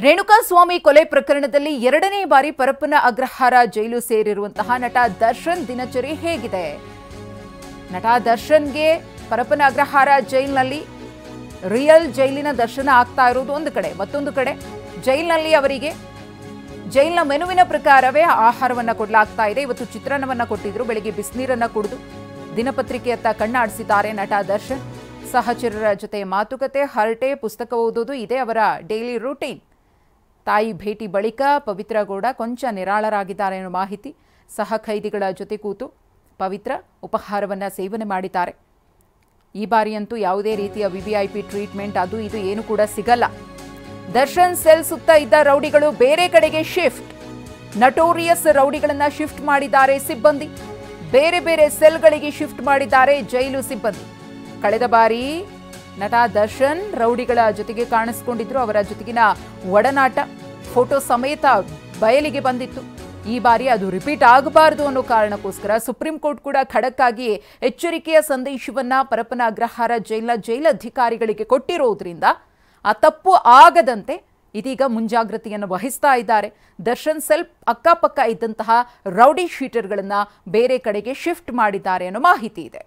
ರೇಣುಕಾಸ್ವಾಮಿ ಕೊಲೆ ಪ್ರಕರಣದಲ್ಲಿ ಎರಡನೇ ಬಾರಿ ಪರಪ್ಪನ ಅಗ್ರಹಾರ ಜೈಲು ಸೇರಿರುವಂತಹ ನಟ ದರ್ಶನ್ ದಿನಚರಿ ಹೇಗಿದೆ? ನಟ ದರ್ಶನ್ಗೆ ಪರಪ್ಪನ ಅಗ್ರಹಾರ ಜೈಲಿನಲ್ಲಿ ರಿಯಲ್ ಜೈಲಿನ ದರ್ಶನ ಆಗ್ತಾ ಇರೋದು ಒಂದು ಕಡೆ, ಮತ್ತೊಂದು ಕಡೆ ಜೈಲಿನಲ್ಲಿ ಅವರಿಗೆ ಜೈಲಿನ ಮೆನುವಿನ ಪ್ರಕಾರವೇ ಆಹಾರವನ್ನ ಕೊಡಲಾಗ್ತಾ ಇದೆ. ಇವತ್ತು ಚಿತ್ರಾನ್ನವನ್ನ ಕೊಟ್ಟಿದ್ರು, ಬೆಳಿಗ್ಗೆ ಬಿಸಿನೀರನ್ನ ಕುಡಿದು ದಿನಪತ್ರಿಕೆಯತ್ತ ಕಣ್ಣಾಡಿಸಿದ್ದಾರೆ ನಟ ದರ್ಶನ್. ಸಹಚರರ ಜೊತೆ ಮಾತುಕತೆ, ಹರಟೆ, ಪುಸ್ತಕ ಓದೋದು ಇದೇ ಅವರ ಡೈಲಿ ರೂಟೀನ್. ತಾಯಿ ಭೇಟಿ ಬಳಿಕ ಪವಿತ್ರ ಗೌಡ ಕೊಂಚ ನಿರಾಳರಾಗಿದ್ದಾರೆ ಅನ್ನೋ ಮಾಹಿತಿ. ಸಹ ಖೈದಿಗಳ ಜೊತೆ ಕೂತು ಪವಿತ್ರ ಉಪಹಾರವನ್ನ ಸೇವನೆ ಮಾಡಿದ್ದಾರೆ. ಈ ಬಾರಿಯಂತೂ ಯಾವುದೇ ರೀತಿಯ ವಿವಿಐಪಿ ಟ್ರೀಟ್ಮೆಂಟ್ ಅದು ಇದು ಏನು ಕೂಡ ಸಿಗಲ್ಲ. ದರ್ಶನ್ ಸೆಲ್ ಸುತ್ತ ಇದ್ದ ರೌಡಿಗಳು ಬೇರೆ ಕಡೆಗೆ ಶಿಫ್ಟ್. ನಟೋರಿಯಸ್ ರೌಡಿಗಳನ್ನ ಶಿಫ್ಟ್ ಮಾಡಿದ್ದಾರೆ ಸಿಬ್ಬಂದಿ. ಬೇರೆ ಬೇರೆ ಸೆಲ್ಗಳಿಗೆ ಶಿಫ್ಟ್ ಮಾಡಿದ್ದಾರೆ ಜೈಲು ಸಿಬ್ಬಂದಿ. ಕಳೆದ ಬಾರಿ ನಟ ದರ್ಶನ್ ರೌಡಿಗಳ ಜೊತೆಗೆ ಕಾಣಿಸಿಕೊಂಡಿದ್ರು. ಅವರ ಜೊತೆಗಿನ ಒಡನಾಟ ಫೋಟೋ ಸಮೇತ ಬಯಲಿಗೆ ಬಂದಿತ್ತು. ಈ ಬಾರಿ ಅದು ರಿಪೀಟ್ ಆಗಬಾರದು ಅನ್ನೋ ಕಾರಣಕ್ಕೋಸ್ಕರ ಸುಪ್ರೀಂ ಕೋರ್ಟ್ ಕೂಡ ಖಡಕ್ ಆಗಿ ಎಚ್ಚರಿಕೆಯ ಸಂದೇಶವನ್ನ ಪರಪ್ಪನ ಅಗ್ರಹಾರ ಜೈಲಿನ ಜೈಲಧಿಕಾರಿಗಳಿಗೆ ಕೊಟ್ಟಿರೋದ್ರಿಂದ ಆ ತಪ್ಪು ಆಗದಂತೆ ಇದೀಗ ಮುಂಜಾಗ್ರತೆಯನ್ನು ವಹಿಸ್ತಾ ಇದ್ದಾರೆ. ದರ್ಶನ್ ಸೆಲ್ ಅಕ್ಕಪಕ್ಕ ಇದ್ದಂತಹ ರೌಡಿ ಶೀಟರ್ಗಳನ್ನ ಬೇರೆ ಕಡೆಗೆ ಶಿಫ್ಟ್ ಮಾಡಿದ್ದಾರೆ ಅನ್ನೋ ಮಾಹಿತಿ ಇದೆ.